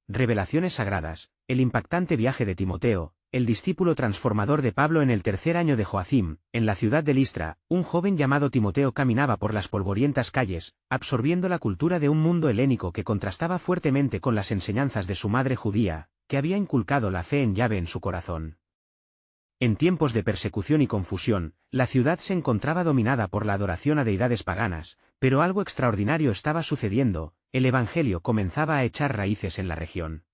revelaciones sagradas, el impactante viaje de Timoteo, el discípulo transformador de Pablo. En el tercer año de Joacim, en la ciudad de Listra, un joven llamado Timoteo caminaba por las polvorientas calles, absorbiendo la cultura de un mundo helénico que contrastaba fuertemente con las enseñanzas de su madre judía, que había inculcado la fe en Yahvé en su corazón. En tiempos de persecución y confusión, la ciudad se encontraba dominada por la adoración a deidades paganas, pero algo extraordinario estaba sucediendo: el Evangelio comenzaba a echar raíces en la región.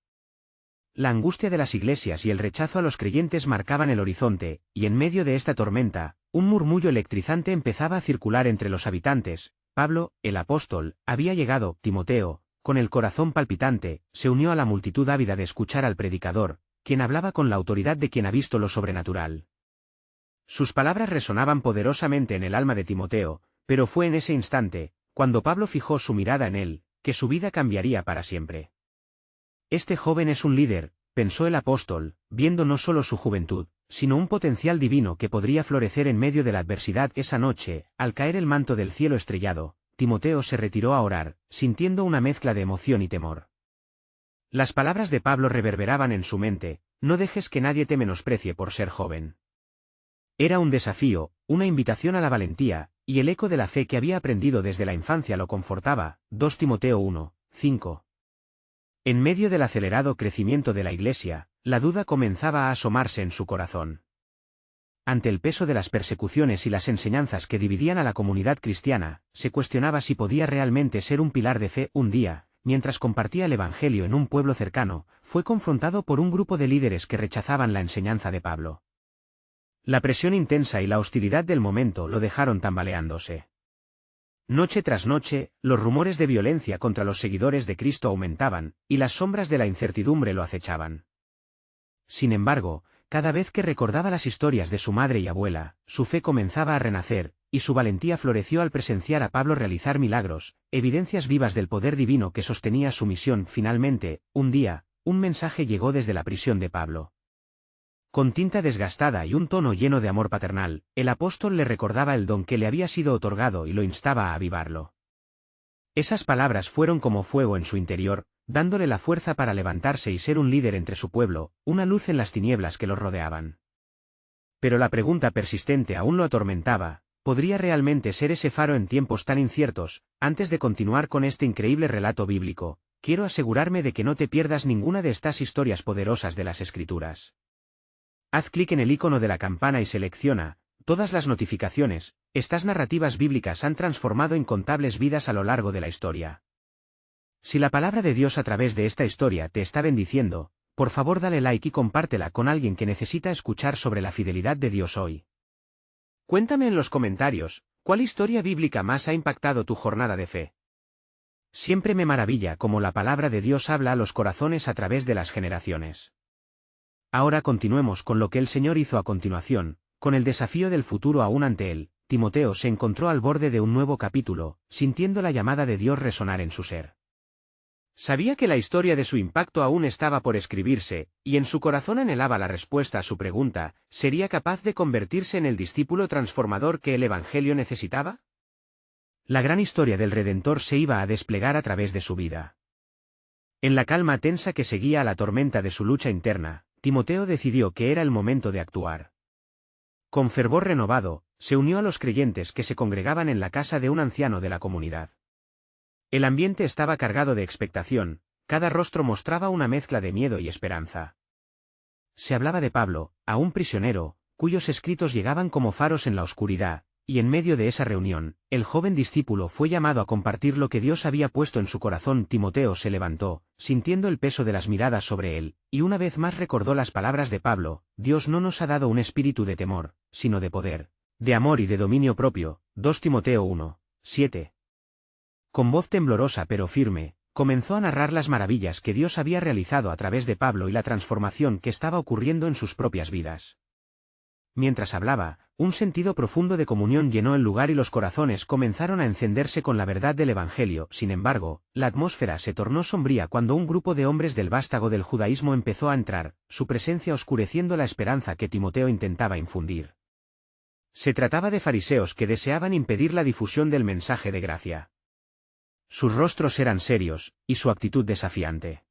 La angustia de las iglesias y el rechazo a los creyentes marcaban el horizonte, y en medio de esta tormenta, un murmullo electrizante empezaba a circular entre los habitantes. Pablo, el apóstol, había llegado. Timoteo, con el corazón palpitante, se unió a la multitud ávida de escuchar al predicador, quien hablaba con la autoridad de quien ha visto lo sobrenatural. Sus palabras resonaban poderosamente en el alma de Timoteo, pero fue en ese instante, cuando Pablo fijó su mirada en él, que su vida cambiaría para siempre. Este joven es un líder, pensó el apóstol, viendo no solo su juventud, sino un potencial divino que podría florecer en medio de la adversidad. Esa noche, al caer el manto del cielo estrellado, Timoteo se retiró a orar, sintiendo una mezcla de emoción y temor. Las palabras de Pablo reverberaban en su mente: no dejes que nadie te menosprecie por ser joven. Era un desafío, una invitación a la valentía, y el eco de la fe que había aprendido desde la infancia lo confortaba. 2 Timoteo 1, 5. En medio del acelerado crecimiento de la Iglesia, la duda comenzaba a asomarse en su corazón. Ante el peso de las persecuciones y las enseñanzas que dividían a la comunidad cristiana, se cuestionaba si podía realmente ser un pilar de fe. Un día, mientras compartía el Evangelio en un pueblo cercano, fue confrontado por un grupo de líderes que rechazaban la enseñanza de Pablo. La presión intensa y la hostilidad del momento lo dejaron tambaleándose. Noche tras noche, los rumores de violencia contra los seguidores de Cristo aumentaban, y las sombras de la incertidumbre lo acechaban. Sin embargo, cada vez que recordaba las historias de su madre y abuela, su fe comenzaba a renacer, y su valentía floreció al presenciar a Pablo realizar milagros, evidencias vivas del poder divino que sostenía su misión. Finalmente, un día, un mensaje llegó desde la prisión de Pablo. Con tinta desgastada y un tono lleno de amor paternal, el apóstol le recordaba el don que le había sido otorgado y lo instaba a avivarlo. Esas palabras fueron como fuego en su interior, dándole la fuerza para levantarse y ser un líder entre su pueblo, una luz en las tinieblas que los rodeaban. Pero la pregunta persistente aún lo atormentaba: ¿podría realmente ser ese faro en tiempos tan inciertos? Antes de continuar con este increíble relato bíblico, quiero asegurarme de que no te pierdas ninguna de estas historias poderosas de las Escrituras. Haz clic en el icono de la campana y selecciona todas las notificaciones. Estas narrativas bíblicas han transformado incontables vidas a lo largo de la historia. Si la palabra de Dios a través de esta historia te está bendiciendo, por favor dale like y compártela con alguien que necesita escuchar sobre la fidelidad de Dios hoy. Cuéntame en los comentarios, ¿cuál historia bíblica más ha impactado tu jornada de fe? Siempre me maravilla cómo la palabra de Dios habla a los corazones a través de las generaciones. Ahora continuemos con lo que el Señor hizo a continuación, con el desafío del futuro aún ante él. Timoteo se encontró al borde de un nuevo capítulo, sintiendo la llamada de Dios resonar en su ser. Sabía que la historia de su impacto aún estaba por escribirse, y en su corazón anhelaba la respuesta a su pregunta: ¿sería capaz de convertirse en el discípulo transformador que el Evangelio necesitaba? La gran historia del Redentor se iba a desplegar a través de su vida. En la calma tensa que seguía a la tormenta de su lucha interna, Timoteo decidió que era el momento de actuar. Con fervor renovado, se unió a los creyentes que se congregaban en la casa de un anciano de la comunidad. El ambiente estaba cargado de expectación, cada rostro mostraba una mezcla de miedo y esperanza. Se hablaba de Pablo, aún prisionero, cuyos escritos llegaban como faros en la oscuridad, y en medio de esa reunión, el joven discípulo fue llamado a compartir lo que Dios había puesto en su corazón. Timoteo se levantó, sintiendo el peso de las miradas sobre él, y una vez más recordó las palabras de Pablo: Dios no nos ha dado un espíritu de temor, sino de poder, de amor y de dominio propio. 2 Timoteo 1, 7. Con voz temblorosa pero firme, comenzó a narrar las maravillas que Dios había realizado a través de Pablo y la transformación que estaba ocurriendo en sus propias vidas. Mientras hablaba, un sentido profundo de comunión llenó el lugar y los corazones comenzaron a encenderse con la verdad del Evangelio. Sin embargo, la atmósfera se tornó sombría cuando un grupo de hombres del vástago del judaísmo empezó a entrar, su presencia oscureciendo la esperanza que Timoteo intentaba infundir. Se trataba de fariseos que deseaban impedir la difusión del mensaje de gracia. Sus rostros eran serios, y su actitud desafiante.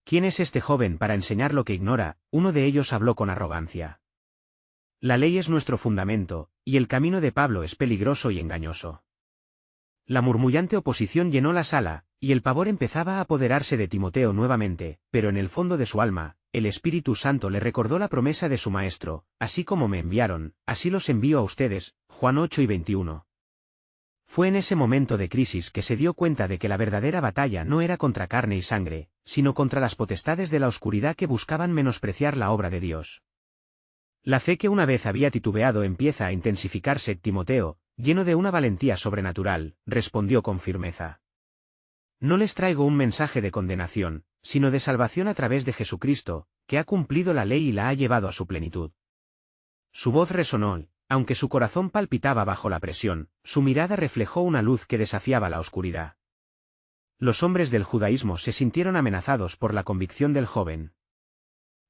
¿Quién es este joven para enseñar lo que ignora? Uno de ellos habló con arrogancia. La ley es nuestro fundamento, y el camino de Pablo es peligroso y engañoso. La murmullante oposición llenó la sala, y el pavor empezaba a apoderarse de Timoteo nuevamente, pero en el fondo de su alma, el Espíritu Santo le recordó la promesa de su maestro: así como me enviaron, así los envío a ustedes, Juan 8:21. Fue en ese momento de crisis que se dio cuenta de que la verdadera batalla no era contra carne y sangre, sino contra las potestades de la oscuridad que buscaban menospreciar la obra de Dios. La fe que una vez había titubeado empieza a intensificarse. Timoteo, lleno de una valentía sobrenatural, respondió con firmeza: no les traigo un mensaje de condenación, sino de salvación a través de Jesucristo, que ha cumplido la ley y la ha llevado a su plenitud. Su voz resonó, aunque su corazón palpitaba bajo la presión, su mirada reflejó una luz que desafiaba la oscuridad. Los hombres del judaísmo se sintieron amenazados por la convicción del joven.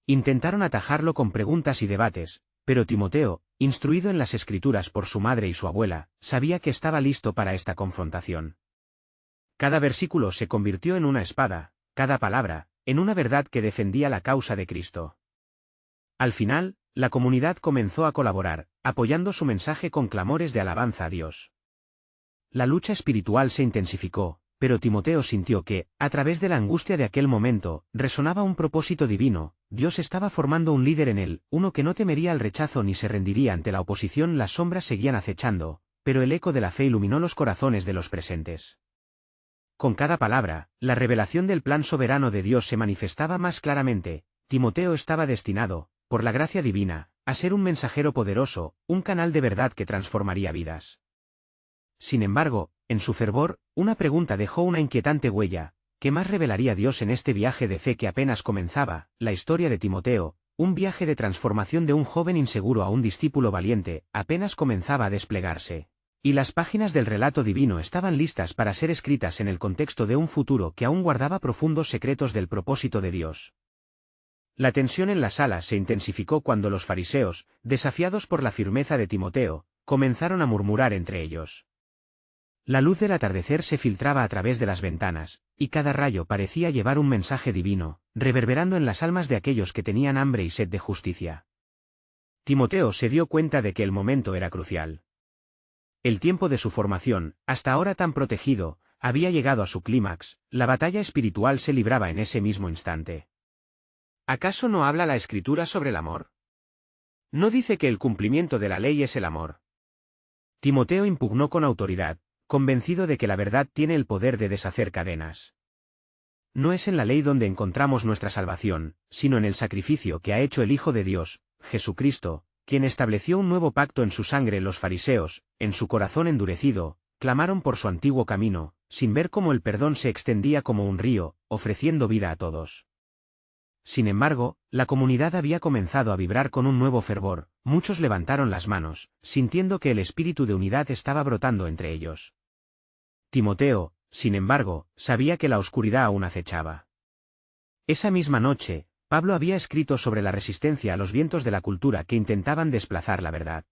Intentaron atajarlo con preguntas y debates, pero Timoteo, instruido en las Escrituras por su madre y su abuela, sabía que estaba listo para esta confrontación. Cada versículo se convirtió en una espada, cada palabra, en una verdad que defendía la causa de Cristo. Al final, la comunidad comenzó a colaborar, apoyando su mensaje con clamores de alabanza a Dios. La lucha espiritual se intensificó, pero Timoteo sintió que, a través de la angustia de aquel momento, resonaba un propósito divino. Dios estaba formando un líder en él, uno que no temería el rechazo ni se rendiría ante la oposición. Las sombras seguían acechando, pero el eco de la fe iluminó los corazones de los presentes. Con cada palabra, la revelación del plan soberano de Dios se manifestaba más claramente. Timoteo estaba destinado, por la gracia divina, a ser un mensajero poderoso, un canal de verdad que transformaría vidas. Sin embargo, en su fervor, una pregunta dejó una inquietante huella: ¿qué más revelaría Dios en este viaje de fe que apenas comenzaba? La historia de Timoteo, un viaje de transformación de un joven inseguro a un discípulo valiente, apenas comenzaba a desplegarse. Y las páginas del relato divino estaban listas para ser escritas en el contexto de un futuro que aún guardaba profundos secretos del propósito de Dios. La tensión en la sala se intensificó cuando los fariseos, desafiados por la firmeza de Timoteo, comenzaron a murmurar entre ellos. La luz del atardecer se filtraba a través de las ventanas, y cada rayo parecía llevar un mensaje divino, reverberando en las almas de aquellos que tenían hambre y sed de justicia. Timoteo se dio cuenta de que el momento era crucial. El tiempo de su formación, hasta ahora tan protegido, había llegado a su clímax. La batalla espiritual se libraba en ese mismo instante. ¿Acaso no habla la Escritura sobre el amor? ¿No dice que el cumplimiento de la ley es el amor? Timoteo impugnó con autoridad, convencido de que la verdad tiene el poder de deshacer cadenas. No es en la ley donde encontramos nuestra salvación, sino en el sacrificio que ha hecho el Hijo de Dios, Jesucristo, quien estableció un nuevo pacto en su sangre. Los fariseos, en su corazón endurecido, clamaron por su antiguo camino, sin ver cómo el perdón se extendía como un río, ofreciendo vida a todos. Sin embargo, la comunidad había comenzado a vibrar con un nuevo fervor. Muchos levantaron las manos, sintiendo que el espíritu de unidad estaba brotando entre ellos. Timoteo, sin embargo, sabía que la oscuridad aún acechaba. Esa misma noche, Pablo había escrito sobre la resistencia a los vientos de la cultura que intentaban desplazar la verdad.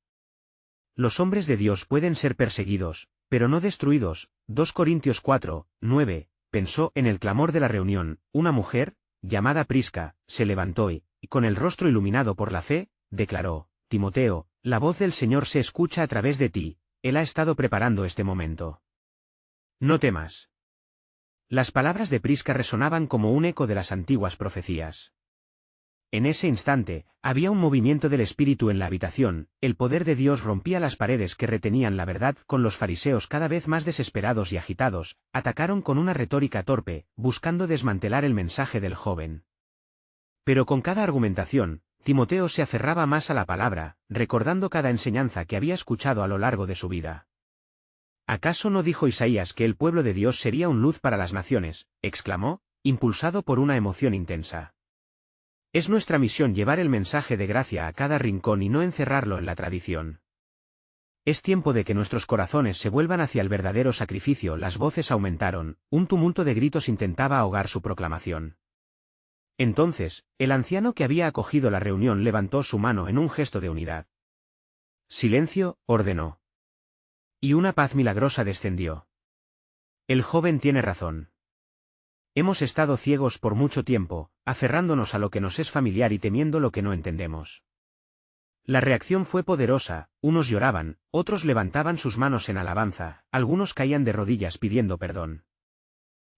Los hombres de Dios pueden ser perseguidos, pero no destruidos. 2 Corintios 4:9, pensó en el clamor de la reunión. Una mujer, llamada Prisca, se levantó y, con el rostro iluminado por la fe, declaró: Timoteo, la voz del Señor se escucha a través de ti, Él ha estado preparando este momento. No temas. Las palabras de Prisca resonaban como un eco de las antiguas profecías. En ese instante, había un movimiento del espíritu en la habitación. El poder de Dios rompía las paredes que retenían la verdad. Con los fariseos cada vez más desesperados y agitados, atacaron con una retórica torpe, buscando desmantelar el mensaje del joven. Pero con cada argumentación, Timoteo se aferraba más a la palabra, recordando cada enseñanza que había escuchado a lo largo de su vida. ¿Acaso no dijo Isaías que el pueblo de Dios sería una luz para las naciones?, exclamó, impulsado por una emoción intensa. Es nuestra misión llevar el mensaje de gracia a cada rincón y no encerrarlo en la tradición. Es tiempo de que nuestros corazones se vuelvan hacia el verdadero sacrificio. Las voces aumentaron, un tumulto de gritos intentaba ahogar su proclamación. Entonces, el anciano que había acogido la reunión levantó su mano en un gesto de unidad. Silencio, ordenó. Y una paz milagrosa descendió. El joven tiene razón. Hemos estado ciegos por mucho tiempo, aferrándonos a lo que nos es familiar y temiendo lo que no entendemos. La reacción fue poderosa, unos lloraban, otros levantaban sus manos en alabanza, algunos caían de rodillas pidiendo perdón.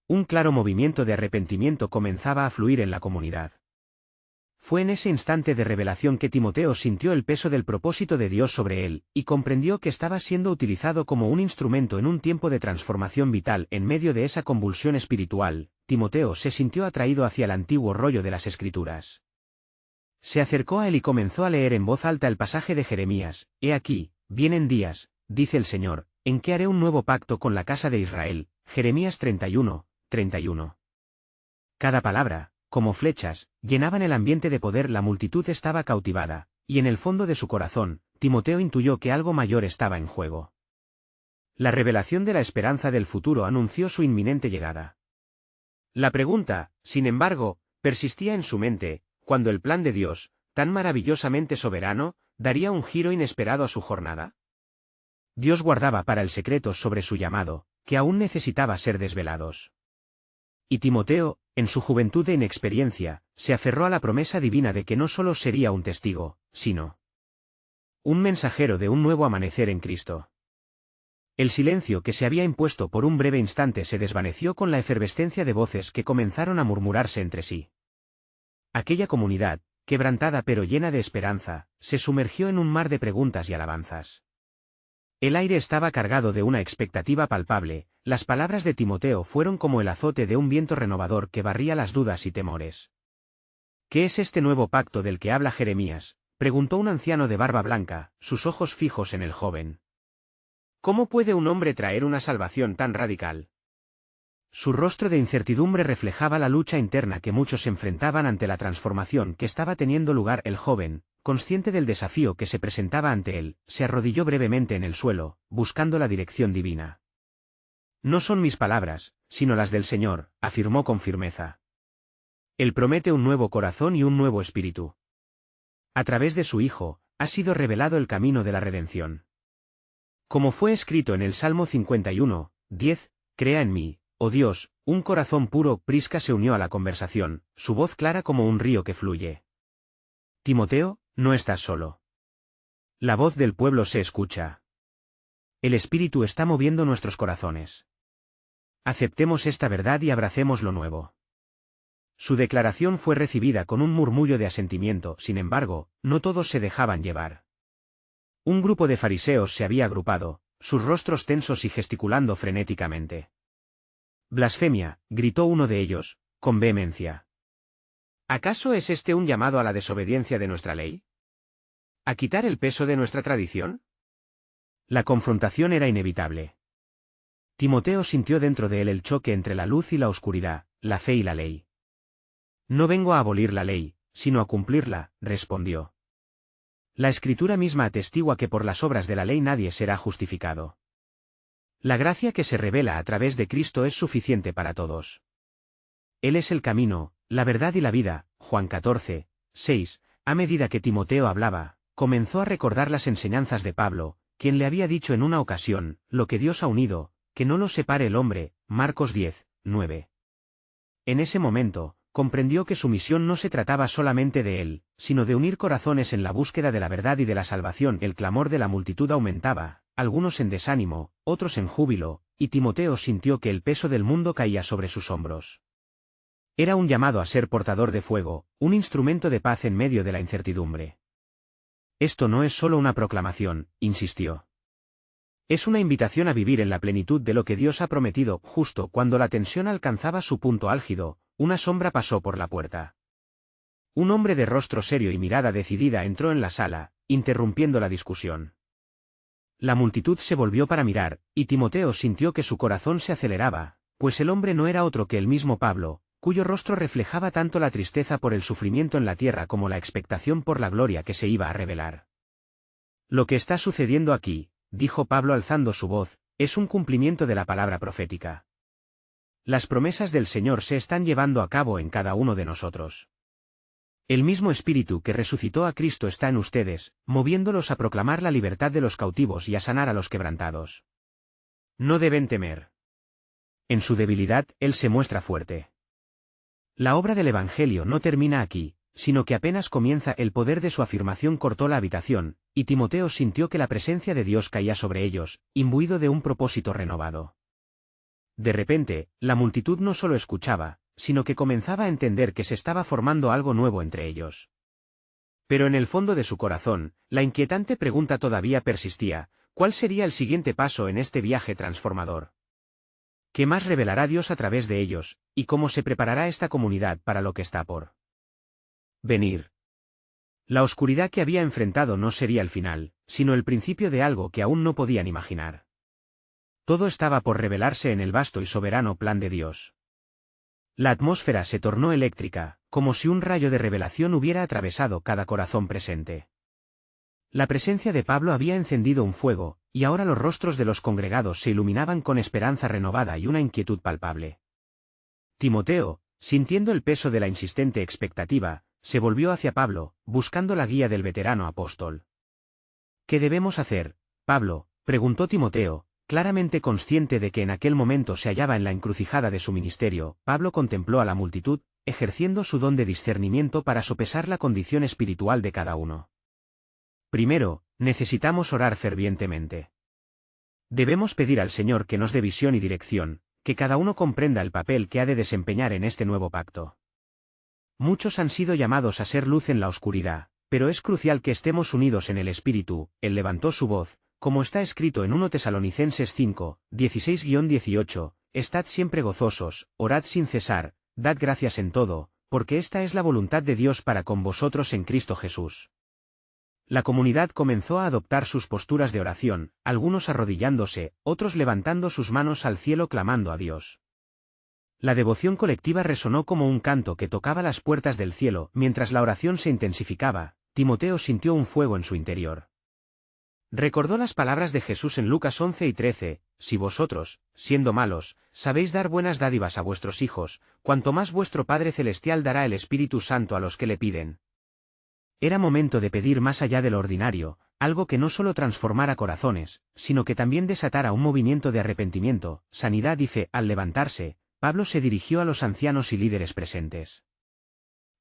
Un claro movimiento de arrepentimiento comenzaba a fluir en la comunidad. Fue en ese instante de revelación que Timoteo sintió el peso del propósito de Dios sobre él, y comprendió que estaba siendo utilizado como un instrumento en un tiempo de transformación vital. En medio de esa convulsión espiritual, Timoteo se sintió atraído hacia el antiguo rollo de las Escrituras. Se acercó a él y comenzó a leer en voz alta el pasaje de Jeremías: «He aquí, vienen días, dice el Señor, en que haré un nuevo pacto con la casa de Israel». Jeremías 31, 31. Cada palabra, como flechas, llenaban el ambiente de poder. La multitud estaba cautivada, y en el fondo de su corazón, Timoteo intuyó que algo mayor estaba en juego. La revelación de la esperanza del futuro anunció su inminente llegada. La pregunta, sin embargo, persistía en su mente: ¿cuándo el plan de Dios, tan maravillosamente soberano, daría un giro inesperado a su jornada? Dios guardaba para él secretos sobre su llamado, que aún necesitaba ser desvelados. Y Timoteo, en su juventud e inexperiencia, se aferró a la promesa divina de que no solo sería un testigo, sino un mensajero de un nuevo amanecer en Cristo. El silencio que se había impuesto por un breve instante se desvaneció con la efervescencia de voces que comenzaron a murmurarse entre sí. Aquella comunidad, quebrantada pero llena de esperanza, se sumergió en un mar de preguntas y alabanzas. El aire estaba cargado de una expectativa palpable. Las palabras de Timoteo fueron como el azote de un viento renovador que barría las dudas y temores. ¿Qué es este nuevo pacto del que habla Jeremías?, preguntó un anciano de barba blanca, sus ojos fijos en el joven. ¿Cómo puede un hombre traer una salvación tan radical? Su rostro de incertidumbre reflejaba la lucha interna que muchos enfrentaban ante la transformación que estaba teniendo lugar. El joven, consciente del desafío que se presentaba ante él, se arrodilló brevemente en el suelo, buscando la dirección divina. «No son mis palabras, sino las del Señor», afirmó con firmeza. Él promete un nuevo corazón y un nuevo espíritu. A través de su Hijo, ha sido revelado el camino de la redención. Como fue escrito en el Salmo 51, 10, «Crea en mí, oh Dios, un corazón puro». Prisca se unió a la conversación, su voz clara como un río que fluye. «Timoteo, no estás solo. La voz del pueblo se escucha. El Espíritu está moviendo nuestros corazones. Aceptemos esta verdad y abracemos lo nuevo». Su declaración fue recibida con un murmullo de asentimiento. Sin embargo, no todos se dejaban llevar. Un grupo de fariseos se había agrupado, sus rostros tensos y gesticulando frenéticamente. «Blasfemia», gritó uno de ellos, con vehemencia. «¿Acaso es este un llamado a la desobediencia de nuestra ley? ¿A quitar el peso de nuestra tradición?». La confrontación era inevitable. Timoteo sintió dentro de él el choque entre la luz y la oscuridad, la fe y la ley. «No vengo a abolir la ley, sino a cumplirla», respondió. La Escritura misma atestigua que por las obras de la ley nadie será justificado. La gracia que se revela a través de Cristo es suficiente para todos. Él es el camino, la verdad y la vida. Juan 14, 6. A medida que Timoteo hablaba, comenzó a recordar las enseñanzas de Pablo, quien le había dicho en una ocasión: «Lo que Dios ha unido, que no lo separe el hombre». Marcos 10, 9. En ese momento, comprendió que su misión no se trataba solamente de él, sino de unir corazones en la búsqueda de la verdad y de la salvación. El clamor de la multitud aumentaba, algunos en desánimo, otros en júbilo, y Timoteo sintió que el peso del mundo caía sobre sus hombros. Era un llamado a ser portador de fuego, un instrumento de paz en medio de la incertidumbre. «Esto no es solo una proclamación», insistió. «Es una invitación a vivir en la plenitud de lo que Dios ha prometido». Justo cuando la tensión alcanzaba su punto álgido, una sombra pasó por la puerta. Un hombre de rostro serio y mirada decidida entró en la sala, interrumpiendo la discusión. La multitud se volvió para mirar, y Timoteo sintió que su corazón se aceleraba, pues el hombre no era otro que el mismo Pablo, cuyo rostro reflejaba tanto la tristeza por el sufrimiento en la tierra como la expectación por la gloria que se iba a revelar. «Lo que está sucediendo aquí», dijo Pablo alzando su voz, «es un cumplimiento de la palabra profética. Las promesas del Señor se están llevando a cabo en cada uno de nosotros. El mismo Espíritu que resucitó a Cristo está en ustedes, moviéndolos a proclamar la libertad de los cautivos y a sanar a los quebrantados. No deben temer. En su debilidad, Él se muestra fuerte». La obra del Evangelio no termina aquí, sino que apenas comienza el poder de su afirmación cortó la habitación, y Timoteo sintió que la presencia de Dios caía sobre ellos, imbuido de un propósito renovado. De repente, la multitud no solo escuchaba, sino que comenzaba a entender que se estaba formando algo nuevo entre ellos. Pero en el fondo de su corazón, la inquietante pregunta todavía persistía: ¿cuál sería el siguiente paso en este viaje transformador? ¿Qué más revelará Dios a través de ellos, y cómo se preparará esta comunidad para lo que está por venir? La oscuridad que había enfrentado no sería el final, sino el principio de algo que aún no podían imaginar. Todo estaba por revelarse en el vasto y soberano plan de Dios. La atmósfera se tornó eléctrica, como si un rayo de revelación hubiera atravesado cada corazón presente. La presencia de Pablo había encendido un fuego, y ahora los rostros de los congregados se iluminaban con esperanza renovada y una inquietud palpable. Timoteo, sintiendo el peso de la insistente expectativa, se volvió hacia Pablo, buscando la guía del veterano apóstol. ¿Qué debemos hacer, Pablo?, preguntó Timoteo, claramente consciente de que en aquel momento se hallaba en la encrucijada de su ministerio. Pablo contempló a la multitud, ejerciendo su don de discernimiento para sopesar la condición espiritual de cada uno. Primero, necesitamos orar fervientemente. Debemos pedir al Señor que nos dé visión y dirección, que cada uno comprenda el papel que ha de desempeñar en este nuevo pacto. Muchos han sido llamados a ser luz en la oscuridad, pero es crucial que estemos unidos en el Espíritu. Él levantó su voz, como está escrito en 1 Tesalonicenses 5, 16-18, estad siempre gozosos, orad sin cesar, dad gracias en todo, porque esta es la voluntad de Dios para con vosotros en Cristo Jesús. La comunidad comenzó a adoptar sus posturas de oración, algunos arrodillándose, otros levantando sus manos al cielo clamando a Dios. La devoción colectiva resonó como un canto que tocaba las puertas del cielo. Mientras la oración se intensificaba, Timoteo sintió un fuego en su interior. Recordó las palabras de Jesús en Lucas 11 y 13, si vosotros, siendo malos, sabéis dar buenas dádivas a vuestros hijos, cuanto más vuestro Padre Celestial dará el Espíritu Santo a los que le piden. Era momento de pedir más allá de lo ordinario, algo que no solo transformara corazones, sino que también desatara un movimiento de arrepentimiento, sanidad. Dice, al levantarse, Pablo se dirigió a los ancianos y líderes presentes.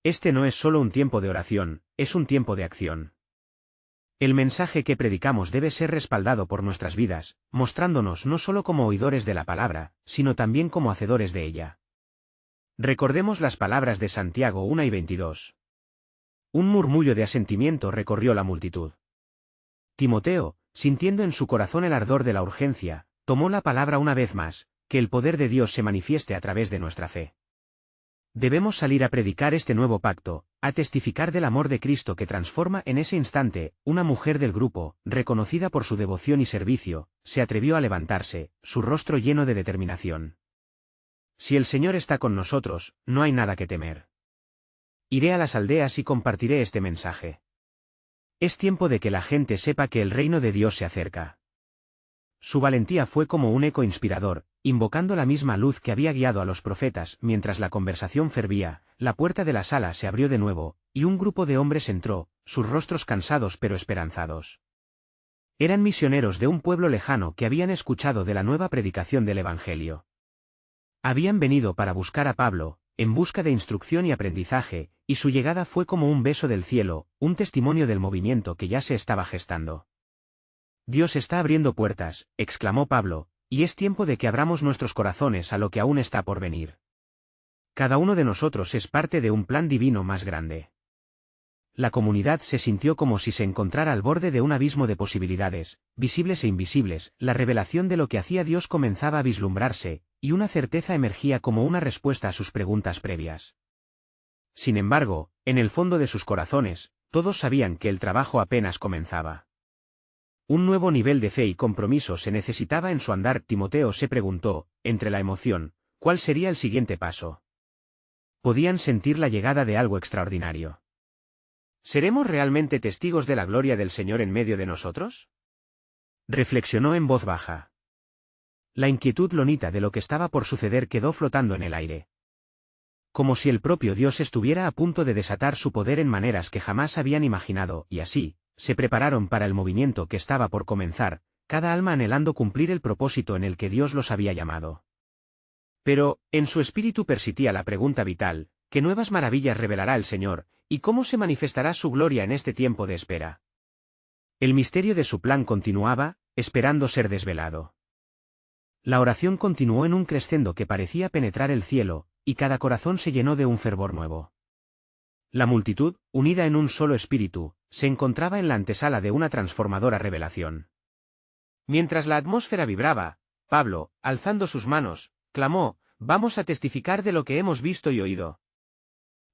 Este no es solo un tiempo de oración, es un tiempo de acción. El mensaje que predicamos debe ser respaldado por nuestras vidas, mostrándonos no solo como oidores de la palabra, sino también como hacedores de ella. Recordemos las palabras de Santiago 1 y 22. Un murmullo de asentimiento recorrió la multitud. Timoteo, sintiendo en su corazón el ardor de la urgencia, tomó la palabra una vez más: que el poder de Dios se manifieste a través de nuestra fe. Debemos salir a predicar este nuevo pacto, a testificar del amor de Cristo que transforma. En ese instante, una mujer del grupo, reconocida por su devoción y servicio, se atrevió a levantarse, su rostro lleno de determinación. Si el Señor está con nosotros, no hay nada que temer. Iré a las aldeas y compartiré este mensaje. Es tiempo de que la gente sepa que el reino de Dios se acerca. Su valentía fue como un eco inspirador, invocando la misma luz que había guiado a los profetas. Mientras la conversación fervía, la puerta de la sala se abrió de nuevo, y un grupo de hombres entró, sus rostros cansados pero esperanzados. Eran misioneros de un pueblo lejano que habían escuchado de la nueva predicación del Evangelio. Habían venido para buscar a Pablo, en busca de instrucción y aprendizaje, y su llegada fue como un beso del cielo, un testimonio del movimiento que ya se estaba gestando. Dios está abriendo puertas, exclamó Pablo, y es tiempo de que abramos nuestros corazones a lo que aún está por venir. Cada uno de nosotros es parte de un plan divino más grande. La comunidad se sintió como si se encontrara al borde de un abismo de posibilidades, visibles e invisibles. La revelación de lo que hacía Dios comenzaba a vislumbrarse, y una certeza emergía como una respuesta a sus preguntas previas. Sin embargo, en el fondo de sus corazones, todos sabían que el trabajo apenas comenzaba. Un nuevo nivel de fe y compromiso se necesitaba en su andar. Timoteo se preguntó, entre la emoción, ¿cuál sería el siguiente paso? Podían sentir la llegada de algo extraordinario. ¿Seremos realmente testigos de la gloria del Señor en medio de nosotros? Reflexionó en voz baja. La inquietud lonita de lo que estaba por suceder quedó flotando en el aire. Como si el propio Dios estuviera a punto de desatar su poder en maneras que jamás habían imaginado, y así, se prepararon para el movimiento que estaba por comenzar, cada alma anhelando cumplir el propósito en el que Dios los había llamado. Pero, en su espíritu persistía la pregunta vital: ¿qué nuevas maravillas revelará el Señor, y cómo se manifestará su gloria en este tiempo de espera? El misterio de su plan continuaba, esperando ser desvelado. La oración continuó en un crescendo que parecía penetrar el cielo, y cada corazón se llenó de un fervor nuevo. La multitud, unida en un solo espíritu, se encontraba en la antesala de una transformadora revelación. Mientras la atmósfera vibraba, Pablo, alzando sus manos, clamó: «Vamos a testificar de lo que hemos visto y oído».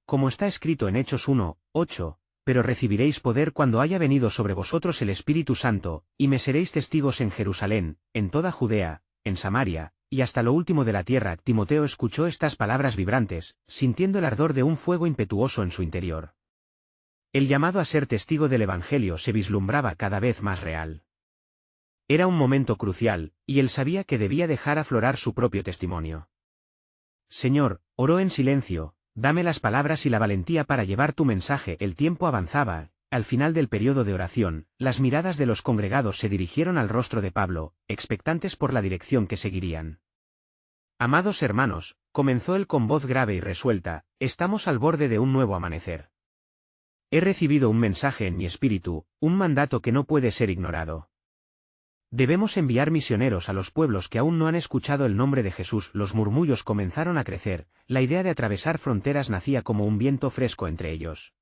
Como está escrito en Hechos 1:8, «Pero recibiréis poder cuando haya venido sobre vosotros el Espíritu Santo, y me seréis testigos en Jerusalén, en toda Judea, en Samaria, y hasta lo último de la tierra». Timoteo escuchó estas palabras vibrantes, sintiendo el ardor de un fuego impetuoso en su interior. El llamado a ser testigo del Evangelio se vislumbraba cada vez más real. Era un momento crucial, y él sabía que debía dejar aflorar su propio testimonio. «Señor», oró en silencio, «dame las palabras y la valentía para llevar tu mensaje». El tiempo avanzaba. Al final del periodo de oración, las miradas de los congregados se dirigieron al rostro de Pablo, expectantes por la dirección que seguirían. «Amados hermanos», comenzó él con voz grave y resuelta, «estamos al borde de un nuevo amanecer. He recibido un mensaje en mi espíritu, un mandato que no puede ser ignorado. Debemos enviar misioneros a los pueblos que aún no han escuchado el nombre de Jesús». Los murmullos comenzaron a crecer, la idea de atravesar fronteras nacía como un viento fresco entre ellos.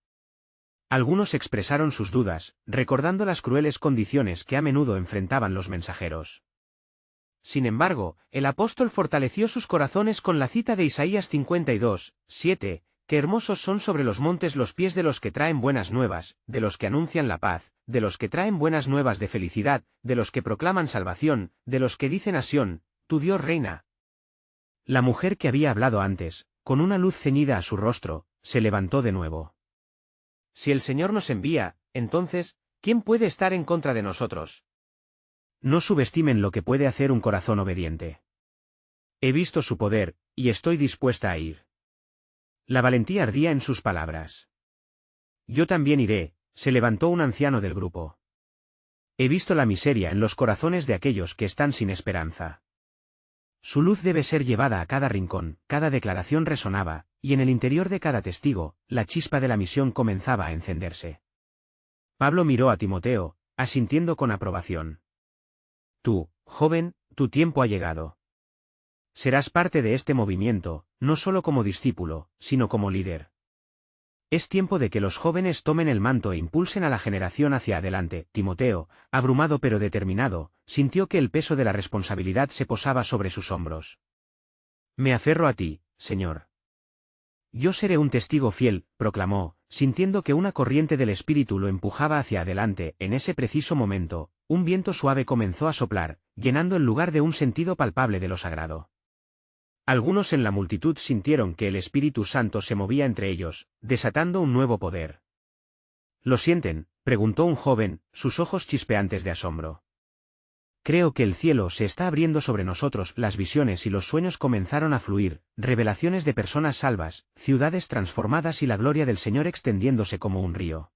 Algunos expresaron sus dudas, recordando las crueles condiciones que a menudo enfrentaban los mensajeros. Sin embargo, el apóstol fortaleció sus corazones con la cita de Isaías 52:7, «Qué hermosos son sobre los montes los pies de los que traen buenas nuevas, de los que anuncian la paz, de los que traen buenas nuevas de felicidad, de los que proclaman salvación, de los que dicen a Sión: tu Dios reina». La mujer que había hablado antes, con una luz ceñida a su rostro, se levantó de nuevo. «Si el Señor nos envía, entonces, ¿quién puede estar en contra de nosotros? No subestimen lo que puede hacer un corazón obediente. He visto su poder, y estoy dispuesta a ir». La valentía ardía en sus palabras. «Yo también iré», se levantó un anciano del grupo. «He visto la miseria en los corazones de aquellos que están sin esperanza. Su luz debe ser llevada a cada rincón». Cada declaración resonaba, y en el interior de cada testigo, la chispa de la misión comenzaba a encenderse. Pablo miró a Timoteo, asintiendo con aprobación. «Tú, joven, tu tiempo ha llegado. Serás parte de este movimiento, no solo como discípulo, sino como líder. Es tiempo de que los jóvenes tomen el manto e impulsen a la generación hacia adelante». Timoteo, abrumado pero determinado, sintió que el peso de la responsabilidad se posaba sobre sus hombros. «Me aferro a ti, Señor. Yo seré un testigo fiel», proclamó, sintiendo que una corriente del espíritu lo empujaba hacia adelante. En ese preciso momento, un viento suave comenzó a soplar, llenando el lugar de un sentido palpable de lo sagrado. Algunos en la multitud sintieron que el Espíritu Santo se movía entre ellos, desatando un nuevo poder. «¿Lo sienten?», preguntó un joven, sus ojos chispeantes de asombro. «Creo que el cielo se está abriendo sobre nosotros». Las visiones y los sueños comenzaron a fluir, revelaciones de personas salvas, ciudades transformadas y la gloria del Señor extendiéndose como un río.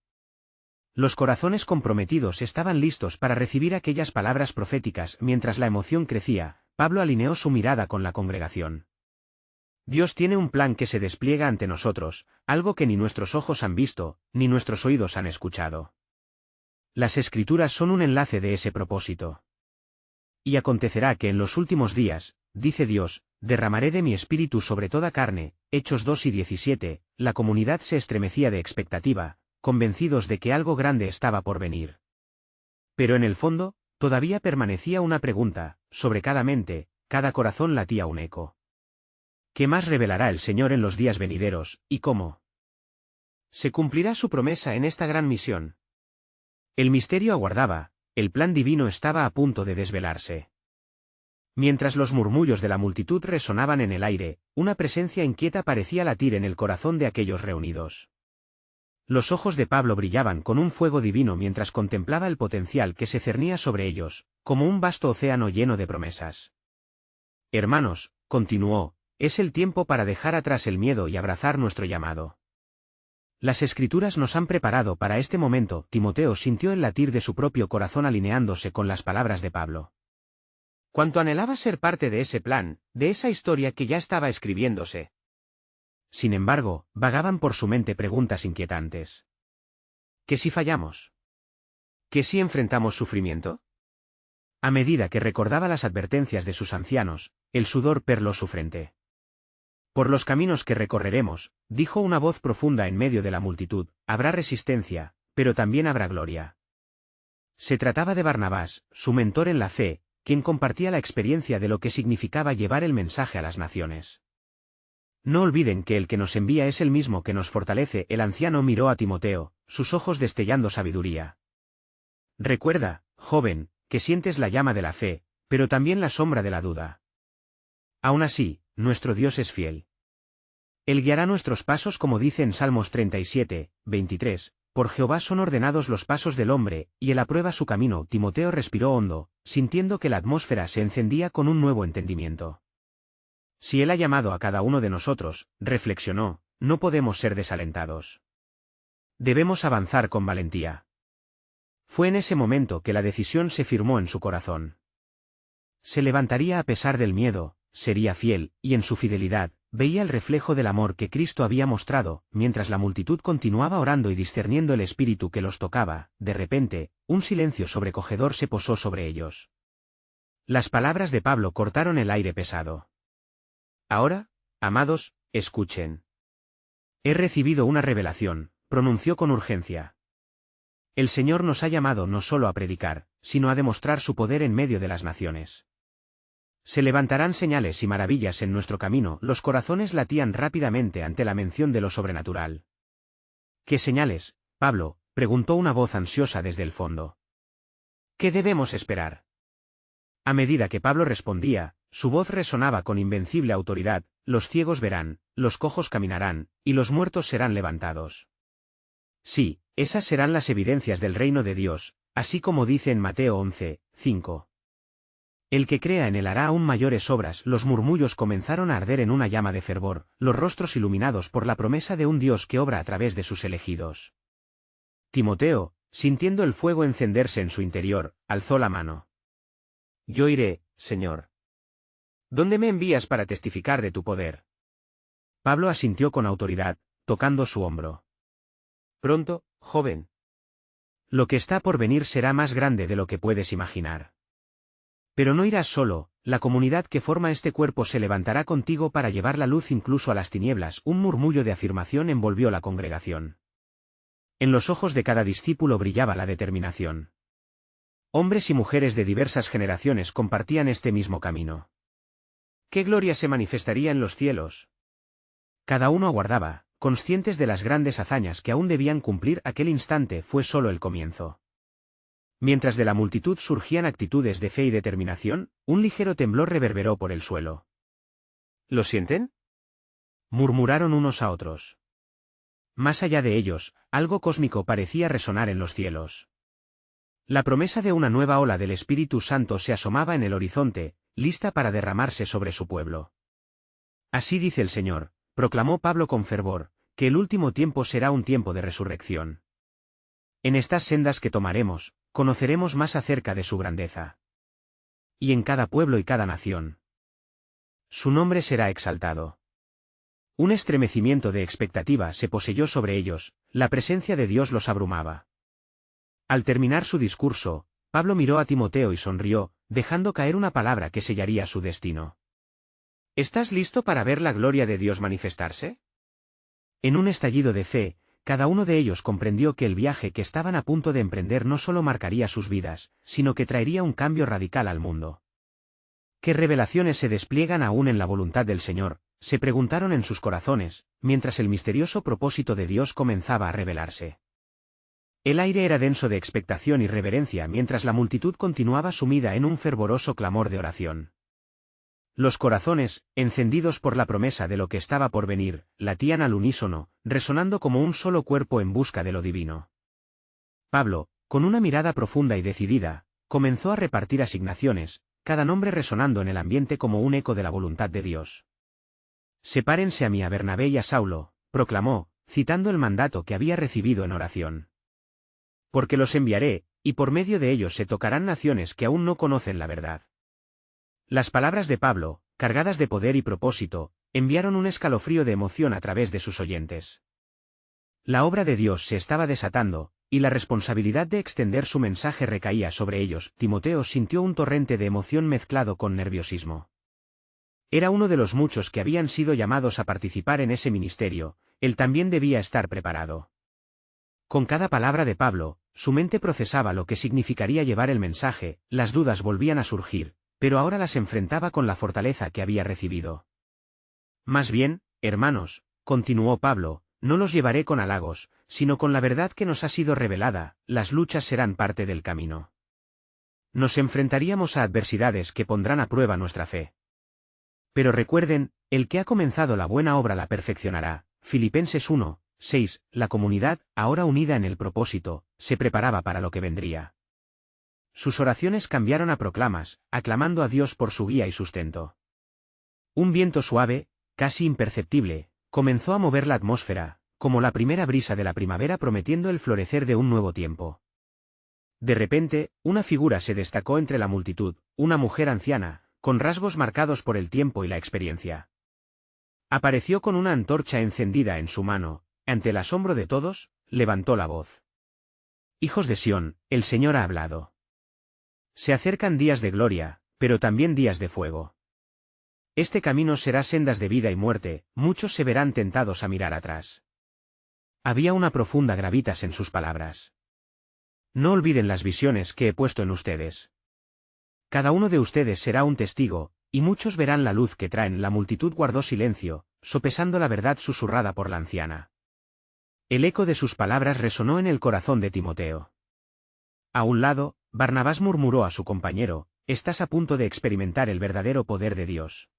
Los corazones comprometidos estaban listos para recibir aquellas palabras proféticas. Mientras la emoción crecía, Pablo alineó su mirada con la congregación. «Dios tiene un plan que se despliega ante nosotros, algo que ni nuestros ojos han visto, ni nuestros oídos han escuchado. Las Escrituras son un enlace de ese propósito. Y acontecerá que en los últimos días, dice Dios, derramaré de mi espíritu sobre toda carne». Hechos 2:17, la comunidad se estremecía de expectativa, convencidos de que algo grande estaba por venir. Pero en el fondo, todavía permanecía una pregunta, sobre cada mente, cada corazón latía un eco. ¿Qué más revelará el Señor en los días venideros, y cómo se cumplirá su promesa en esta gran misión? El misterio aguardaba, el plan divino estaba a punto de desvelarse. Mientras los murmullos de la multitud resonaban en el aire, una presencia inquieta parecía latir en el corazón de aquellos reunidos. Los ojos de Pablo brillaban con un fuego divino mientras contemplaba el potencial que se cernía sobre ellos, como un vasto océano lleno de promesas. «Hermanos», continuó, «es el tiempo para dejar atrás el miedo y abrazar nuestro llamado. Las Escrituras nos han preparado para este momento». Timoteo sintió el latir de su propio corazón alineándose con las palabras de Pablo. Cuánto anhelaba ser parte de ese plan, de esa historia que ya estaba escribiéndose. sin embargo, vagaban por su mente preguntas inquietantes. ¿Qué si fallamos? ¿Qué si enfrentamos sufrimiento? A medida que recordaba las advertencias de sus ancianos, el sudor perló su frente. Por los caminos que recorreremos, dijo una voz profunda en medio de la multitud, habrá resistencia, pero también habrá gloria. Se trataba de Barnabás, su mentor en la fe, quien compartía la experiencia de lo que significaba llevar el mensaje a las naciones. No olviden que el que nos envía es el mismo que nos fortalece. El anciano miró a Timoteo, sus ojos destellando sabiduría. Recuerda, joven, que sientes la llama de la fe, pero también la sombra de la duda. Aún así, nuestro Dios es fiel. Él guiará nuestros pasos como dice en Salmos 37, 23, por Jehová son ordenados los pasos del hombre, y él aprueba su camino. Timoteo respiró hondo, sintiendo que la atmósfera se encendía con un nuevo entendimiento. Si él ha llamado a cada uno de nosotros, reflexionó, no podemos ser desalentados. Debemos avanzar con valentía. Fue en ese momento que la decisión se firmó en su corazón. Se levantaría a pesar del miedo, sería fiel, y en su fidelidad, veía el reflejo del amor que Cristo había mostrado. Mientras la multitud continuaba orando y discerniendo el espíritu que los tocaba, de repente, un silencio sobrecogedor se posó sobre ellos. Las palabras de Pablo cortaron el aire pesado. Ahora, amados, escuchen. He recibido una revelación, pronunció con urgencia. El Señor nos ha llamado no solo a predicar, sino a demostrar su poder en medio de las naciones. Se levantarán señales y maravillas en nuestro camino. Los corazones latían rápidamente ante la mención de lo sobrenatural. ¿Qué señales, Pablo?, preguntó una voz ansiosa desde el fondo. ¿Qué debemos esperar? A medida que Pablo respondía, su voz resonaba con invencible autoridad: los ciegos verán, los cojos caminarán, y los muertos serán levantados. Sí, esas serán las evidencias del reino de Dios, así como dice en Mateo 11, 5. El que crea en él hará aún mayores obras. Los murmullos comenzaron a arder en una llama de fervor, los rostros iluminados por la promesa de un Dios que obra a través de sus elegidos. Timoteo, sintiendo el fuego encenderse en su interior, alzó la mano. Yo iré, Señor. ¿Dónde me envías para testificar de tu poder? Pablo asintió con autoridad, tocando su hombro. Pronto, joven. Lo que está por venir será más grande de lo que puedes imaginar. Pero no irás solo, la comunidad que forma este cuerpo se levantará contigo para llevar la luz incluso a las tinieblas. Un murmullo de afirmación envolvió la congregación. En los ojos de cada discípulo brillaba la determinación. Hombres y mujeres de diversas generaciones compartían este mismo camino. ¿Qué gloria se manifestaría en los cielos? Cada uno aguardaba, conscientes de las grandes hazañas que aún debían cumplir. Aquel instante fue solo el comienzo. Mientras de la multitud surgían actitudes de fe y determinación, un ligero temblor reverberó por el suelo. ¿Lo sienten?, murmuraron unos a otros. Más allá de ellos, algo cósmico parecía resonar en los cielos. La promesa de una nueva ola del Espíritu Santo se asomaba en el horizonte, lista para derramarse sobre su pueblo. Así dice el Señor, proclamó Pablo con fervor, que el último tiempo será un tiempo de resurrección. En estas sendas que tomaremos, conoceremos más acerca de su grandeza. Y en cada pueblo y cada nación, su nombre será exaltado. Un estremecimiento de expectativa se poseyó sobre ellos, la presencia de Dios los abrumaba. Al terminar su discurso, Pablo miró a Timoteo y sonrió, dejando caer una palabra que sellaría su destino. ¿Estás listo para ver la gloria de Dios manifestarse? En un estallido de fe, cada uno de ellos comprendió que el viaje que estaban a punto de emprender no solo marcaría sus vidas, sino que traería un cambio radical al mundo. ¿Qué revelaciones se despliegan aún en la voluntad del Señor?, se preguntaron en sus corazones, mientras el misterioso propósito de Dios comenzaba a revelarse. El aire era denso de expectación y reverencia mientras la multitud continuaba sumida en un fervoroso clamor de oración. Los corazones, encendidos por la promesa de lo que estaba por venir, latían al unísono, resonando como un solo cuerpo en busca de lo divino. Pablo, con una mirada profunda y decidida, comenzó a repartir asignaciones, cada nombre resonando en el ambiente como un eco de la voluntad de Dios. «Sepárense a mí a Bernabé y a Saulo», proclamó, citando el mandato que había recibido en oración. «Porque los enviaré, y por medio de ellos se tocarán naciones que aún no conocen la verdad». Las palabras de Pablo, cargadas de poder y propósito, enviaron un escalofrío de emoción a través de sus oyentes. La obra de Dios se estaba desatando, y la responsabilidad de extender su mensaje recaía sobre ellos. Timoteo sintió un torrente de emoción mezclado con nerviosismo. Era uno de los muchos que habían sido llamados a participar en ese ministerio, él también debía estar preparado. Con cada palabra de Pablo, su mente procesaba lo que significaría llevar el mensaje, las dudas volvían a surgir, pero ahora las enfrentaba con la fortaleza que había recibido. Más bien, hermanos, continuó Pablo, no los llevaré con halagos, sino con la verdad que nos ha sido revelada, las luchas serán parte del camino. Nos enfrentaríamos a adversidades que pondrán a prueba nuestra fe. Pero recuerden, el que ha comenzado la buena obra la perfeccionará. Filipenses 1:6, la comunidad, ahora unida en el propósito, se preparaba para lo que vendría. Sus oraciones cambiaron a proclamas, aclamando a Dios por su guía y sustento. Un viento suave, casi imperceptible, comenzó a mover la atmósfera, como la primera brisa de la primavera prometiendo el florecer de un nuevo tiempo. De repente, una figura se destacó entre la multitud, una mujer anciana, con rasgos marcados por el tiempo y la experiencia. Apareció con una antorcha encendida en su mano, ante el asombro de todos, levantó la voz. Hijos de Sión, el Señor ha hablado. Se acercan días de gloria, pero también días de fuego. Este camino será sendas de vida y muerte, muchos se verán tentados a mirar atrás. Había una profunda gravitas en sus palabras. No olviden las visiones que he puesto en ustedes. Cada uno de ustedes será un testigo, y muchos verán la luz que traen. La multitud guardó silencio, sopesando la verdad susurrada por la anciana. El eco de sus palabras resonó en el corazón de Timoteo. A un lado, Barnabás murmuró a su compañero, estás a punto de experimentar el verdadero poder de Dios.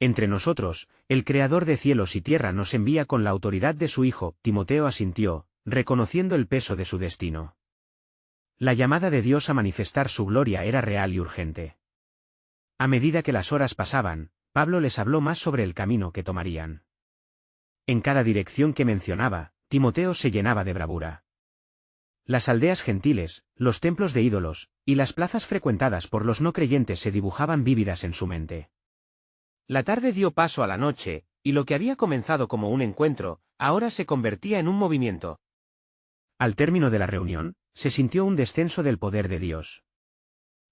Entre nosotros, el Creador de cielos y tierra nos envía con la autoridad de su Hijo. Timoteo asintió, reconociendo el peso de su destino. La llamada de Dios a manifestar su gloria era real y urgente. A medida que las horas pasaban, Pablo les habló más sobre el camino que tomarían. En cada dirección que mencionaba, Timoteo se llenaba de bravura. Las aldeas gentiles, los templos de ídolos, y las plazas frecuentadas por los no creyentes se dibujaban vívidas en su mente. La tarde dio paso a la noche, y lo que había comenzado como un encuentro, ahora se convertía en un movimiento. Al término de la reunión, se sintió un descenso del poder de Dios.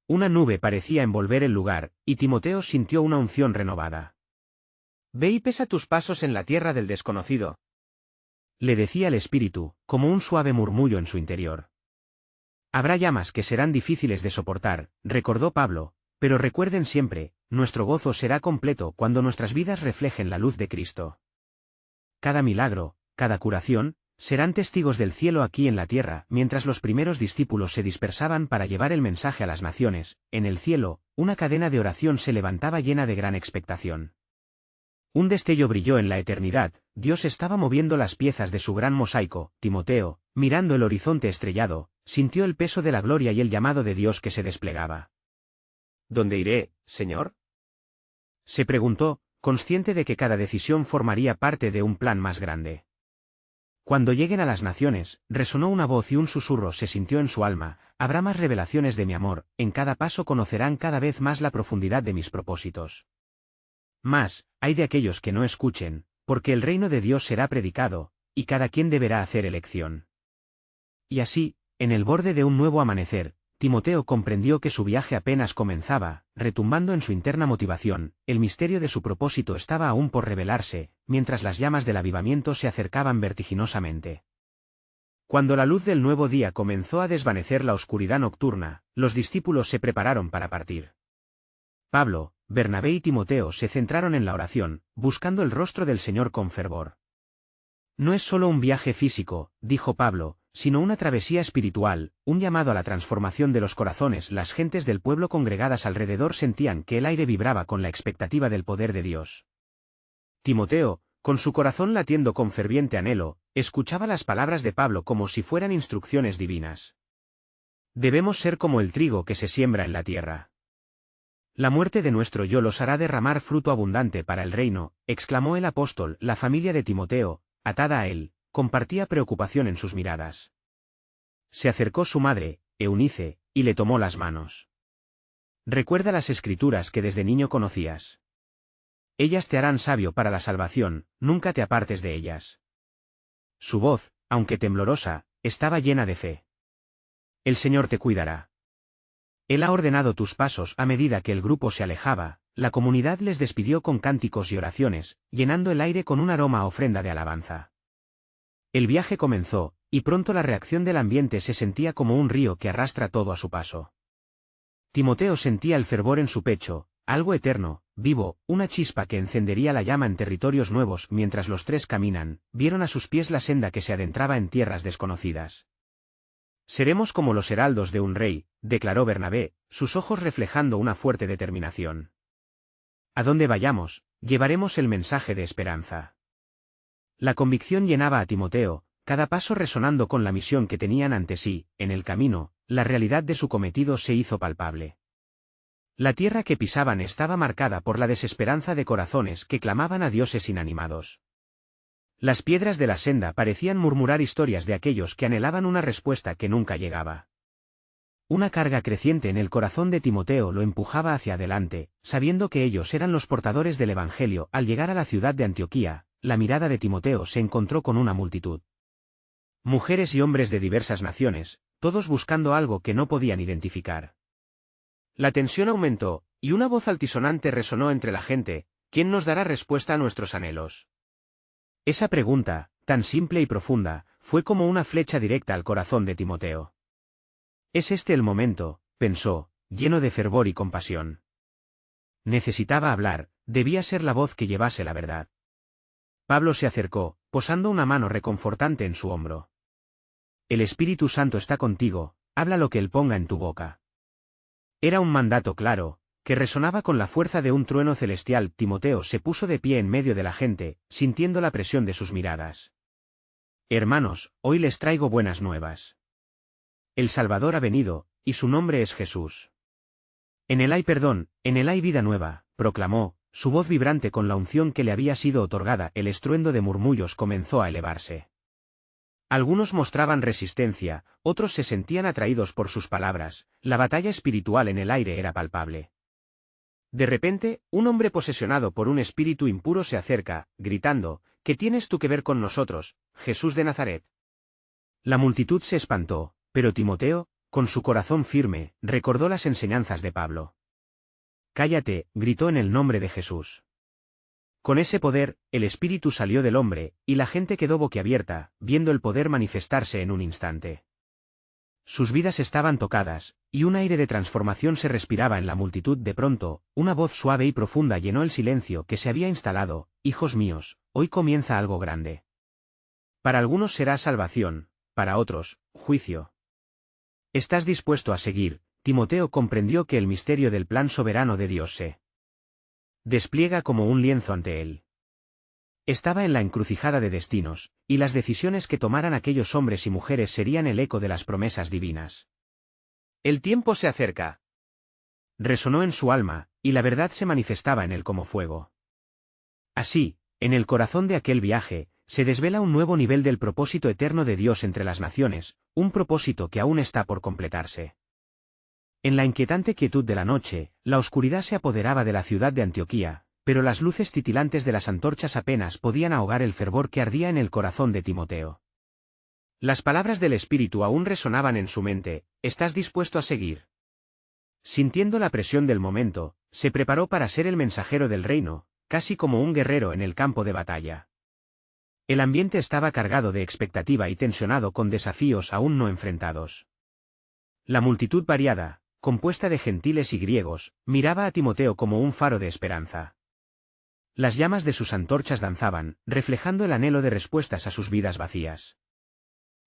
Una nube parecía envolver el lugar, y Timoteo sintió una unción renovada. Ve y pesa tus pasos en la tierra del desconocido. Le decía el Espíritu, como un suave murmullo en su interior. Habrá llamas que serán difíciles de soportar, recordó Pablo, pero recuerden siempre, nuestro gozo será completo cuando nuestras vidas reflejen la luz de Cristo. Cada milagro, cada curación, serán testigos del cielo aquí en la tierra. Mientras los primeros discípulos se dispersaban para llevar el mensaje a las naciones, en el cielo, una cadena de oración se levantaba llena de gran expectación. Un destello brilló en la eternidad, Dios estaba moviendo las piezas de su gran mosaico. Timoteo, mirando el horizonte estrellado, sintió el peso de la gloria y el llamado de Dios que se desplegaba. ¿Dónde iré, Señor?, se preguntó, consciente de que cada decisión formaría parte de un plan más grande. Cuando lleguen a las naciones, resonó una voz y un susurro se sintió en su alma, habrá más revelaciones de mi amor, en cada paso conocerán cada vez más la profundidad de mis propósitos. Mas, hay de aquellos que no escuchen, porque el reino de Dios será predicado, y cada quien deberá hacer elección. Y así, en el borde de un nuevo amanecer, Timoteo comprendió que su viaje apenas comenzaba, retumbando en su interna motivación, el misterio de su propósito estaba aún por revelarse, mientras las llamas del avivamiento se acercaban vertiginosamente. Cuando la luz del nuevo día comenzó a desvanecer la oscuridad nocturna, los discípulos se prepararon para partir. Pablo, Bernabé y Timoteo se centraron en la oración, buscando el rostro del Señor con fervor. No es solo un viaje físico, dijo Pablo, sino una travesía espiritual, un llamado a la transformación de los corazones. Las gentes del pueblo congregadas alrededor sentían que el aire vibraba con la expectativa del poder de Dios. Timoteo, con su corazón latiendo con ferviente anhelo, escuchaba las palabras de Pablo como si fueran instrucciones divinas. Debemos ser como el trigo que se siembra en la tierra. La muerte de nuestro yo los hará derramar fruto abundante para el reino, exclamó el apóstol. La familia de Timoteo, atada a él, compartía preocupación en sus miradas. Se acercó su madre, Eunice, y le tomó las manos. «Recuerda las escrituras que desde niño conocías. Ellas te harán sabio para la salvación, nunca te apartes de ellas. Su voz, aunque temblorosa, estaba llena de fe. El Señor te cuidará. Él ha ordenado tus pasos. A medida que el grupo se alejaba, la comunidad les despidió con cánticos y oraciones, llenando el aire con un aroma a ofrenda de alabanza. El viaje comenzó, y pronto la reacción del ambiente se sentía como un río que arrastra todo a su paso. Timoteo sentía el fervor en su pecho, algo eterno, vivo, una chispa que encendería la llama en territorios nuevos. Mientras los tres caminan, vieron a sus pies la senda que se adentraba en tierras desconocidas. Seremos como los heraldos de un rey, declaró Bernabé, sus ojos reflejando una fuerte determinación. A donde vayamos, llevaremos el mensaje de esperanza. La convicción llenaba a Timoteo, cada paso resonando con la misión que tenían ante sí. En el camino, la realidad de su cometido se hizo palpable. La tierra que pisaban estaba marcada por la desesperanza de corazones que clamaban a dioses inanimados. Las piedras de la senda parecían murmurar historias de aquellos que anhelaban una respuesta que nunca llegaba. Una carga creciente en el corazón de Timoteo lo empujaba hacia adelante, sabiendo que ellos eran los portadores del Evangelio. Al llegar a la ciudad de Antioquía, la mirada de Timoteo se encontró con una multitud. Mujeres y hombres de diversas naciones, todos buscando algo que no podían identificar. La tensión aumentó, y una voz altisonante resonó entre la gente: ¿quién nos dará respuesta a nuestros anhelos? Esa pregunta, tan simple y profunda, fue como una flecha directa al corazón de Timoteo. Es este el momento, pensó, lleno de fervor y compasión. Necesitaba hablar, debía ser la voz que llevase la verdad. Pablo se acercó, posando una mano reconfortante en su hombro. El Espíritu Santo está contigo, habla lo que él ponga en tu boca. Era un mandato claro, que resonaba con la fuerza de un trueno celestial. Timoteo se puso de pie en medio de la gente, sintiendo la presión de sus miradas. Hermanos, hoy les traigo buenas nuevas. El Salvador ha venido, y su nombre es Jesús. En él hay perdón, en él hay vida nueva, proclamó, su voz vibrante con la unción que le había sido otorgada. El estruendo de murmullos comenzó a elevarse. Algunos mostraban resistencia, otros se sentían atraídos por sus palabras. La batalla espiritual en el aire era palpable. De repente, un hombre posesionado por un espíritu impuro se acerca, gritando: ¿qué tienes tú que ver con nosotros, Jesús de Nazaret? La multitud se espantó, pero Timoteo, con su corazón firme, recordó las enseñanzas de Pablo. Cállate, gritó en el nombre de Jesús. Con ese poder, el espíritu salió del hombre, y la gente quedó boquiabierta, viendo el poder manifestarse en un instante. Sus vidas estaban tocadas, y un aire de transformación se respiraba en la multitud. De pronto, una voz suave y profunda llenó el silencio que se había instalado: hijos míos, hoy comienza algo grande. Para algunos será salvación, para otros, juicio. ¿Estás dispuesto a seguir? Timoteo comprendió que el misterio del plan soberano de Dios se despliega como un lienzo ante él. Estaba en la encrucijada de destinos, y las decisiones que tomaran aquellos hombres y mujeres serían el eco de las promesas divinas. El tiempo se acerca. Resonó en su alma, y la verdad se manifestaba en él como fuego. Así, en el corazón de aquel viaje, se desvela un nuevo nivel del propósito eterno de Dios entre las naciones, un propósito que aún está por completarse. En la inquietante quietud de la noche, la oscuridad se apoderaba de la ciudad de Antioquía, pero las luces titilantes de las antorchas apenas podían ahogar el fervor que ardía en el corazón de Timoteo. Las palabras del Espíritu aún resonaban en su mente: ¿estás dispuesto a seguir? Sintiendo la presión del momento, se preparó para ser el mensajero del reino, casi como un guerrero en el campo de batalla. El ambiente estaba cargado de expectativa y tensionado con desafíos aún no enfrentados. La multitud variada, compuesta de gentiles y griegos, miraba a Timoteo como un faro de esperanza. Las llamas de sus antorchas danzaban, reflejando el anhelo de respuestas a sus vidas vacías.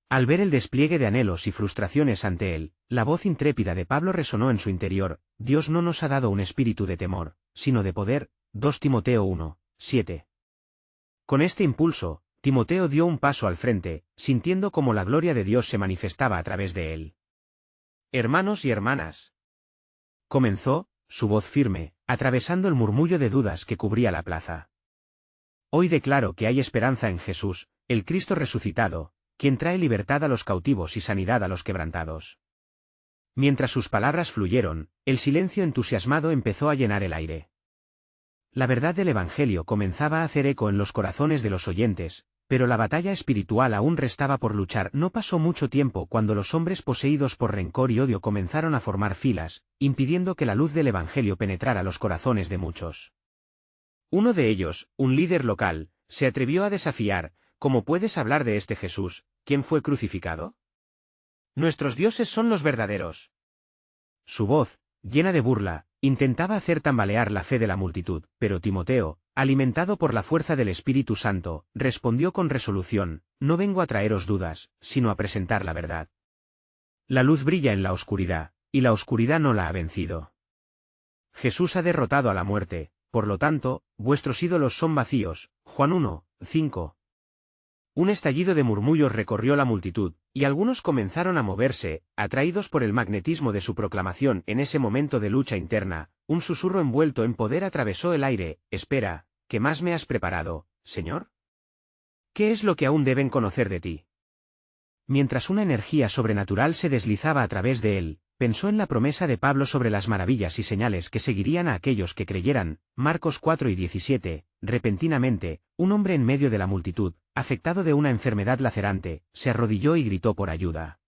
Al ver el despliegue de anhelos y frustraciones ante él, la voz intrépida de Pablo resonó en su interior: Dios no nos ha dado un espíritu de temor, sino de poder. 2 Timoteo 1, 7. Con este impulso, Timoteo dio un paso al frente, sintiendo cómo la gloria de Dios se manifestaba a través de él. Hermanos y hermanas. Comenzó, su voz firme, atravesando el murmullo de dudas que cubría la plaza. Hoy declaro que hay esperanza en Jesús, el Cristo resucitado, quien trae libertad a los cautivos y sanidad a los quebrantados. Mientras sus palabras fluyeron, el silencio entusiasmado empezó a llenar el aire. La verdad del Evangelio comenzaba a hacer eco en los corazones de los oyentes, pero la batalla espiritual aún restaba por luchar. No pasó mucho tiempo cuando los hombres poseídos por rencor y odio comenzaron a formar filas, impidiendo que la luz del Evangelio penetrara los corazones de muchos. Uno de ellos, un líder local, se atrevió a desafiar: ¿cómo puedes hablar de este Jesús, quien fue crucificado? Nuestros dioses son los verdaderos. Su voz, llena de burla, intentaba hacer tambalear la fe de la multitud, pero Timoteo, alimentado por la fuerza del Espíritu Santo, respondió con resolución: no vengo a traeros dudas, sino a presentar la verdad. La luz brilla en la oscuridad, y la oscuridad no la ha vencido. Jesús ha derrotado a la muerte, por lo tanto, vuestros ídolos son vacíos. Juan 1, 5. Un estallido de murmullos recorrió la multitud, y algunos comenzaron a moverse, atraídos por el magnetismo de su proclamación. En ese momento de lucha interna, un susurro envuelto en poder atravesó el aire: espera, ¿qué más me has preparado, Señor? ¿Qué es lo que aún deben conocer de ti? Mientras una energía sobrenatural se deslizaba a través de él, pensó en la promesa de Pablo sobre las maravillas y señales que seguirían a aquellos que creyeran. Marcos 4 y 17, repentinamente, un hombre en medio de la multitud, afectado de una enfermedad lacerante, se arrodilló y gritó por ayuda.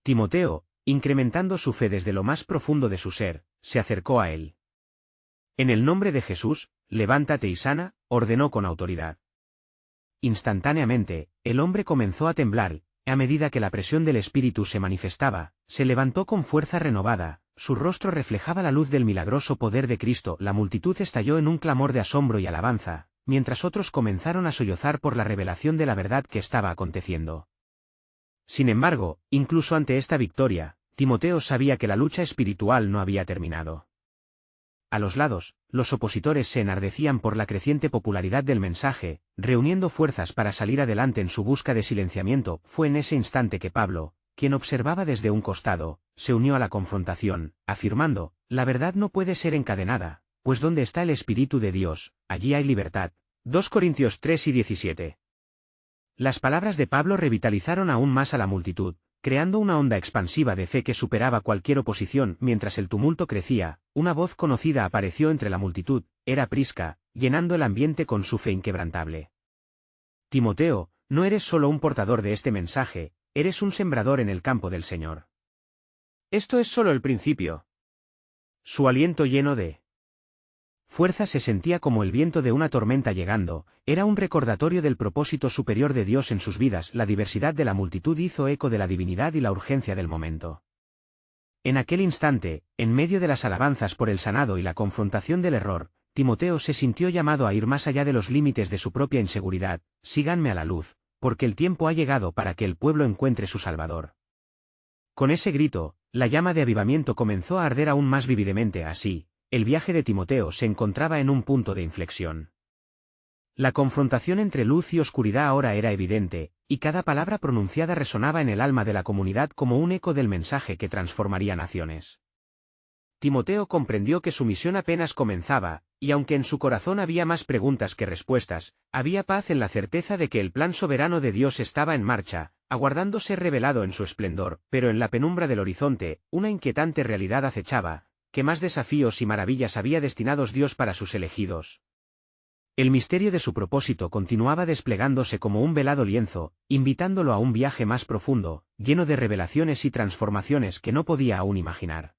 Timoteo, incrementando su fe desde lo más profundo de su ser, se acercó a él. En el nombre de Jesús, levántate y sana, ordenó con autoridad. Instantáneamente, el hombre comenzó a temblar. A medida que la presión del Espíritu se manifestaba, se levantó con fuerza renovada, su rostro reflejaba la luz del milagroso poder de Cristo. La multitud estalló en un clamor de asombro y alabanza, mientras otros comenzaron a sollozar por la revelación de la verdad que estaba aconteciendo. Sin embargo, incluso ante esta victoria, Timoteo sabía que la lucha espiritual no había terminado. A los lados, los opositores se enardecían por la creciente popularidad del mensaje, reuniendo fuerzas para salir adelante en su busca de silenciamiento. Fue en ese instante que Pablo, quien observaba desde un costado, se unió a la confrontación, afirmando: la verdad no puede ser encadenada, pues donde está el Espíritu de Dios, allí hay libertad. 2 Corintios 3 y 17. Las palabras de Pablo revitalizaron aún más a la multitud, creando una onda expansiva de fe que superaba cualquier oposición. Mientras el tumulto crecía, una voz conocida apareció entre la multitud: era Prisca, llenando el ambiente con su fe inquebrantable. Timoteo, no eres solo un portador de este mensaje, eres un sembrador en el campo del Señor. Esto es solo el principio. Su aliento lleno de fuerza se sentía como el viento de una tormenta llegando. Era un recordatorio del propósito superior de Dios en sus vidas. La diversidad de la multitud hizo eco de la divinidad y la urgencia del momento. En aquel instante, en medio de las alabanzas por el sanado y la confrontación del error, Timoteo se sintió llamado a ir más allá de los límites de su propia inseguridad. Síganme a la luz, porque el tiempo ha llegado para que el pueblo encuentre su Salvador. Con ese grito, la llama de avivamiento comenzó a arder aún más vívidamente. Así, el viaje de Timoteo se encontraba en un punto de inflexión. La confrontación entre luz y oscuridad ahora era evidente, y cada palabra pronunciada resonaba en el alma de la comunidad como un eco del mensaje que transformaría naciones. Timoteo comprendió que su misión apenas comenzaba, y aunque en su corazón había más preguntas que respuestas, había paz en la certeza de que el plan soberano de Dios estaba en marcha, aguardando ser revelado en su esplendor. Pero en la penumbra del horizonte, una inquietante realidad acechaba: ¿qué más desafíos y maravillas había destinados Dios para sus elegidos? El misterio de su propósito continuaba desplegándose como un velado lienzo, invitándolo a un viaje más profundo, lleno de revelaciones y transformaciones que no podía aún imaginar.